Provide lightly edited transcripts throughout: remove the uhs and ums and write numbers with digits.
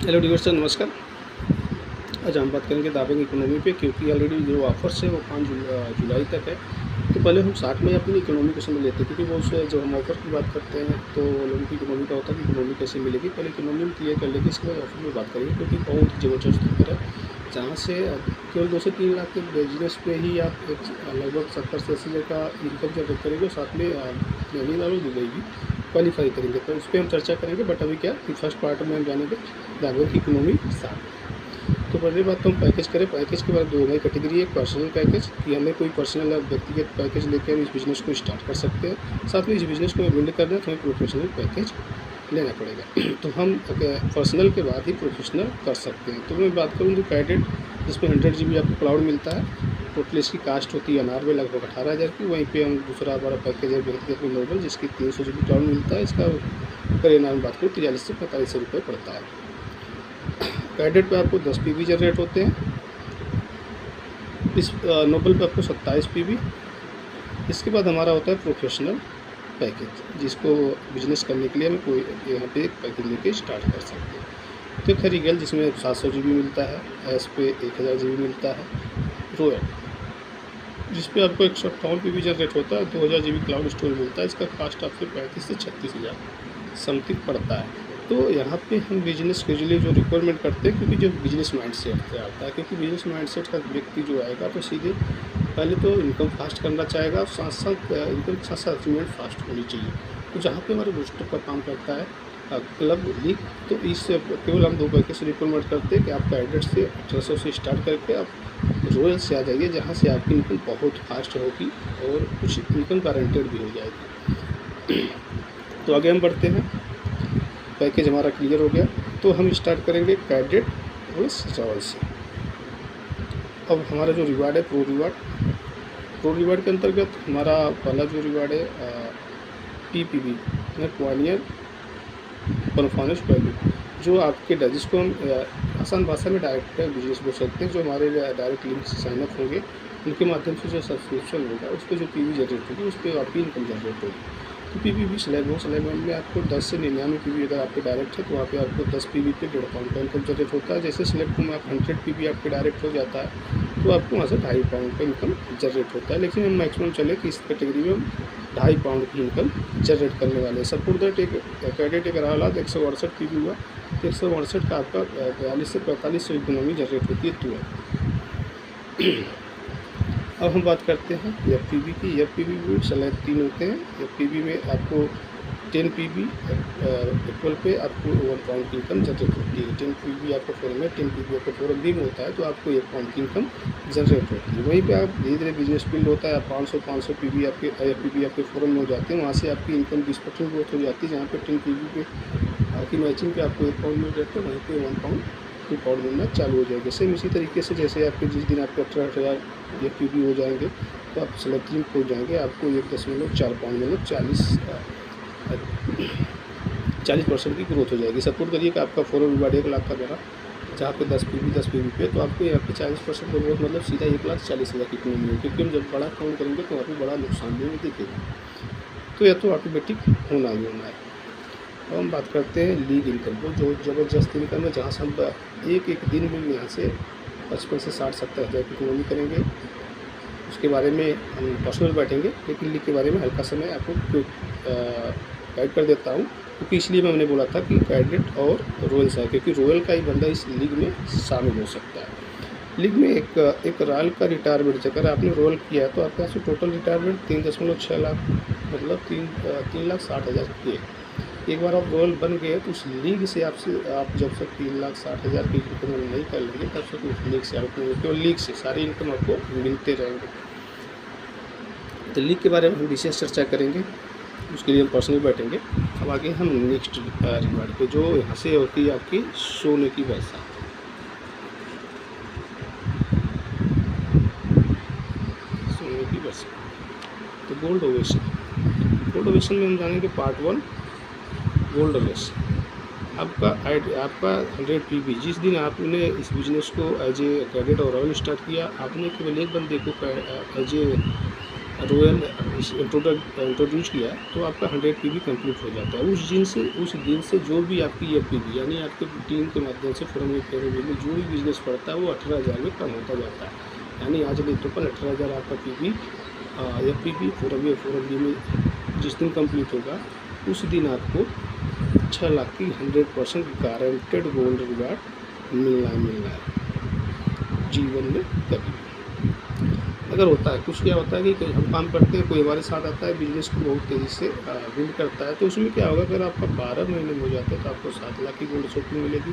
Hello dear sir, नमस्कार। आज हम बात करेंगे दावेंगे इकोनॉमी पे, क्योंकि ऑलरेडी जो ऑफर्स है वो 5 जुलाई तक है। तो पहले हम साथ में अपनी इकोनॉमी को समझ लेते हैं, क्योंकि बहुत से जो हम ऑफर की बात करते हैं तो लोगों की इकोनॉमी का होता है कि इकोनॉमी कैसे मिलेगी। पहले इकोनॉमी में क्लियर कर लेंगे, इसके बाद ऑफर में बात करेंगे, क्योंकि बहुत ही ज़बरदस्त ऑफर है जहाँ से केवल 2 से 3 लाख के बिजनेस पे ही आप एक लगभग 70 से 80 हज़ार का इनकम जनरेट करेंगे, और साथ में नैनीताल और दुबई भी क्वालिफाई करेंगे। तो उस पर हम चर्चा करेंगे, बट अभी क्या कि फर्स्ट पार्ट में हम जानेंगे दावेंगे की इकोनॉमी साथ। तो पहली बात तो हम पैकेज करें। पैकेज के बाद दो नई कैटेगरी है। पर्सनल पैकेज, कि हमें कोई पर्सनल व्यक्तिगत पैकेज लेकर हम इस बिज़नेस को स्टार्ट कर सकते हैं। साथ में इस बिज़नेस को बिल्ड करना है तो हमें प्रोफेशनल पैकेज लेना पड़ेगा। तो हम पर्सनल के बाद ही प्रोफेशनल कर सकते हैं। तो मैं बात करूँ जो कैडेट, जिसमें 100 GB आपको क्लाउड मिलता है। टोटल इसकी कास्ट होती है अनार में लगभग 18,000 की। वहीं पे हम दूसरा हमारा पैकेज है व्यक्तिगत में नॉर्मल, जिसकी 300 GB क्लाउड मिलता है। इसका पर एनाम बात करूँ 43 से 45 रुपये पड़ता है। कैडेट पे आपको 10 PB जनरेट होते हैं। इस नोबल पे आपको 27 PB। इसके बाद हमारा होता है प्रोफेशनल पैकेज, जिसको बिजनेस करने के लिए हमें कोई यहाँ पे एक पैकेज लेके स्टार्ट कर सकते हैं। तो खरीगल, जिसमें 700 GB मिलता है। एस पे 1000 GB मिलता है। रोयल, जिस पे आपको 158 PB जनरेट होता है। 2000 GB क्लाउड स्टोरेज मिलता है। इसका कास्ट आपसे 35 से 36 हज़ार समथिंग पड़ता है। तो यहाँ पे हम बिजनेस के लिए जो रिक्वायरमेंट करते हैं, क्योंकि जो बिजनेस माइंडसेट से आता है, क्योंकि बिजनेस माइंडसेट का व्यक्ति जो आएगा तो सीधे पहले तो इनकम फास्ट करना चाहेगा, और साथ साथ इनकम के साथ साथ अचीवमेंट फास्ट होनी चाहिए। तो जहाँ पे हमारे बूस्टर का काम करता है क्लब लीग, तो इस केवल हम 2 पैकेज से रिक्वायरमेंट करते हैं कि आप कैडेट से 1800 से स्टार्ट करके आप रॉयल से आ जाइए, जहाँ से आपकी इनकम बहुत फास्ट होगी और कुछ इनकम गारंटेड भी हो जाएगी। तो आगे हम बढ़ते हैं। पैकेज हमारा क्लियर हो गया, तो हम स्टार्ट करेंगे कैडेट प्लस रॉयल से। अब हमारा जो रिवार्ड है प्रो रिवार्ड के अंतर्गत हमारा पहला जो रिवार्ड है PPV, पॉइनियर परफॉर्मेंस वैल्यू, जो आपके जिसको हम आसान भाषा में डायरेक्ट बिजनेस बोल सकते हैं। जो हमारे डायरेक्ट लिंक से साइनअप होंगे, उनके माध्यम से जो सब्सक्रिप्शन होगा उस पर जो PV जनरेट होगी, उस पर आपकी इनकम जनरेट होगी। तो PV भी स्लैब हो, स्लैब में आपको 10 से 99 PV अगर आपके डायरेक्ट है तो वहाँ पे आपको 10 PV पे 1.5 पाउंड का इनकम जनरेट होता है। जैसे स्लैब में आप 100 PV आपके डायरेक्ट हो जाता है तो आपको वहाँ से 2.5 पाउंड का इनकम जनरेट होता है। लेकिन हम मैक्सिमम चले कि इस कैटेगरी में हम 2.5 पाउंड की इनकम जनरेट करने वाले हैं। सपोर्ट दैट एक कैडेट एक रहा 168 PV हुआ, 168 का आपका 42 से 45 इकोनॉमी जनरेट होती है। तो अब हम बात करते हैं FPV की। FPV भी स्लैब 3 होते हैं। FPV में आपको 10 PV इक्वल पे आपको 1 पाउंड की इनकम जनरेट होती है। 10 PV आपको फोरम में, 10 PV आपको फोरम भी में होता है, तो आपको 1 पाउंड की इनकम जनरेट होती है। वहीं पे आप धीरे धीरे बिजनेस बिल्ड होता है। 500 PV आपके FPV आपके फोरम में हो जाते हैं। वहाँ से आपकी इनकम 20% ग्रोथ हो जाती है। जहाँ पे 10 PV पे आपकी मैचिंग पे आपको 1 पाउंड मिल जाता है, वहीं पे 1 पाउंड 2 पाउंड मिलना चालू हो जाएगा। सेम इसी तरीके से जैसे आपके जिस दिन आपके 18,000 FPV हो जाएंगे तो आप स्लैब 3 हो जाएंगे, आपको 1.4 पाउंड मतलब 40% की ग्रोथ हो जाएगी। सपोर्ट करिए कि आपका फोरम रिवार्ड 1 लाख का बना, जहाँ पे 10 PV पे, तो आपको यहाँ पे 40% ग्रोथ मतलब सीधा 1,40,000 की इकोनॉमी होगी। क्योंकि हम जब बड़ा काउंट करेंगे तो वहाँ पर बड़ा नुकसान भी नहीं दिखेगा। तो यह तो ऑटोमेटिक होना ही होना है। अब हम बात करते हैं लीग इनकम को, जो ज़बरदस्त इनकम है, जहाँ से हम एक दिन में यहाँ से 55 से 60-70 हज़ार की इकोनॉमी करेंगे। उसके बारे में हम पर्सनल बैठेंगे, लेकिन लीग के बारे में हल्का सा मैं आपको गाइड कर देता हूँ, क्योंकि इसलिए मैंने बोला था कि कैडेट और रॉयल है, क्योंकि रॉयल का ही बंदा इस लीग में शामिल हो सकता है। लीग में एक रॉयल का रिटायरमेंट अगर आपने रोल किया है तो आपके यहाँ से टोटल रिटायरमेंट 3.6 लाख मतलब 3,60,000 की है। एक बार आप रोल बन गए तो उस लीग से आप जब तक 3,60,000 की इनकम नहीं कर लेंगे तब तक उस लीग से आपको केवल लीग से सारी इनकम आपको मिलते रहेंगे। तो लीग के बारे में हम विशेष चर्चा करेंगे, उसके लिए हम पर्सनल बैठेंगे। अब आगे हम नेक्स्ट रिवार्ड पे, जो यहाँ से होती है आपकी सोने की पैसा। सोने की पैसा तो गोल्ड ओवेशन में हम जानेंगे पार्ट 1 गोल्ड ओवेशन। आपका 100 PV, जिस दिन आपने इस बिज़नेस को एज ए कैडेट और रॉयल स्टार्ट किया, आपने केवल एक बंदे को एज ए रॉयल इंट्रोड्यूस किया तो आपका 100 पीवी कंप्लीट हो जाता है। उस दिन से जो भी आपकी एफ पीवी यानी आपके टीम के माध्यम से फोरम में जो भी बिजनेस पड़ता है वो 18,000 में कम होता जाता है। यानी आज के टोटल 18,000 आपका पीवी एफ पीवी फोरम में जिस दिन कंप्लीट होगा उस दिन आपको 6 लाख की 100% गारंटेड गोल्ड रिवार्ड मिलना है जीवन में कभी। अगर होता है कुछ क्या होता है कि हम काम करते हैं, कोई हमारे साथ आता है, बिजनेस को बहुत तेज़ी से बिल्ड करता है, तो उसमें क्या होगा, अगर आपका 12 महीने में हो जाता है तो आपको 7 लाख की गोल्ड शॉपिंग मिलेगी,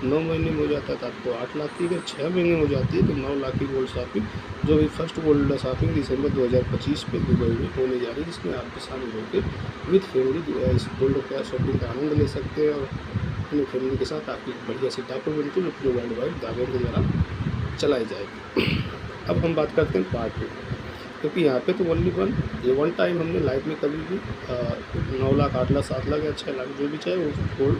9 महीने में हो जाता है तो आपको 8 लाख की, अगर 6 महीने में हो जाती है तो 9 लाख की गोल्ड शॉपिंग, जो भी फर्स्ट गोल्ड शॉपिंग दिसंबर 2025 में दुबई में होने जा रही है, जिसमें आपके शामिल होकर विद फैमिली इस गोल्ड का शॉपिंग का आनंद ले सकते हैं और अपनी फैमिली के साथ आपकी बढ़िया सी डॉक्यूमेंट्री जो वर्ल्ड वाइड दावे के द्वारा चलाई जाएगी। अब हम बात करते हैं पार्ट 2, क्योंकि यहाँ पे तो वन टाइम हमने लाइफ में कभी भी 9 लाख 8 लाख 7 लाख या 6 लाख जो भी चाहे वो गोल्ड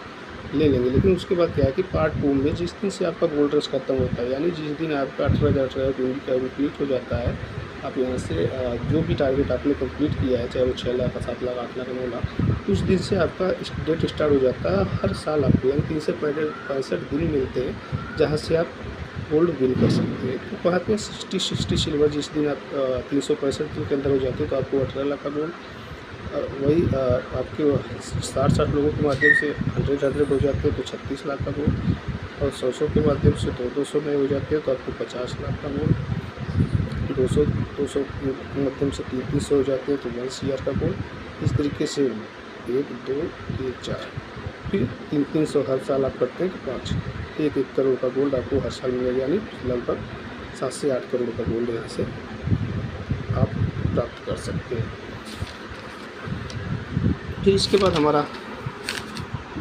ले लेंगे। लेकिन उसके बाद क्या है कि पार्ट 2 में जिस दिन से आपका गोल्ड रश खत्म होता है, यानी जिस दिन आपका 18,000 कंप्लीट हो जाता है, आप यहाँ से जो भी टारगेट आपने कंप्लीट किया है, चाहे वो 6 लाख 7 लाख 8 लाख 9 लाख, उस दिन से आपका डेट स्टार्ट हो जाता है। हर साल आपको यानी 365 दिन मिलते हैं जहाँ से आप गोल्ड विन कर सकते हैं। तो कहते हैं 60 सिल्वर, जिस दिन आप 365 दिन के अंदर हो जाते हैं तो आपको 18 लाख का गोल्ड, वही आपके 60 लोगों के माध्यम से 100 हो जाते हैं तो 36 लाख का गोल्ड, और 100 के माध्यम से 200 में हो जाते हैं तो आपको 50 लाख का गोल्ड, 200 के माध्यम से 300 हो जाते हैं तो 1 CR का गोल्ड। इस तरीके से 1 2 3 4 फिर 300 हर साल आप करते हैं तो 5 1 करोड़ का गोल्ड आपको हर साल मिलेगा, यानी लगभग 7 से 8 करोड़ का गोल्ड यहाँ से आप प्राप्त कर सकते हैं। फिर इसके बाद हमारा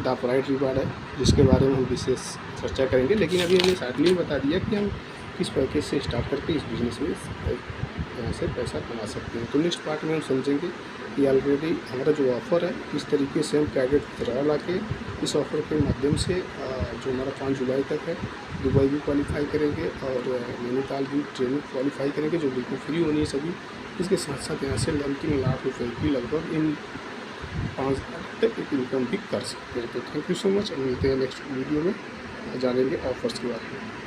डापराइट रिवार्ड है, जिसके बारे में हम विशेष चर्चा करेंगे, लेकिन अभी हमने साइडली बता दिया कि हम किस पैकेज से स्टार्ट करके इस बिज़नेस में यहाँ से पैसा कमा सकते हैं। तो नेक्स्ट पार्ट में हम समझेंगे कि ऑलरेडी हमारा जो ऑफ़र है किस तरीके से हम कैडेट ला के इस ऑफ़र के माध्यम से जो हमारा 5 जुलाई तक है दुबई भी क्वालिफाई करेंगे और नैनीताल भी ट्रेनिंग क्वालिफाई करेंगे, जो बिल्कुल फ्री होनी है सभी। इसके साथ साथ यहाँ से 3 लाख रुपये की लगभग इन 5 लाख तक एक इनकम भी कर सकते हैं। तो थैंक यू सो मच, मिलते हैं नेक्स्ट वीडियो में, जानेंगे ऑफर्स के बारे में।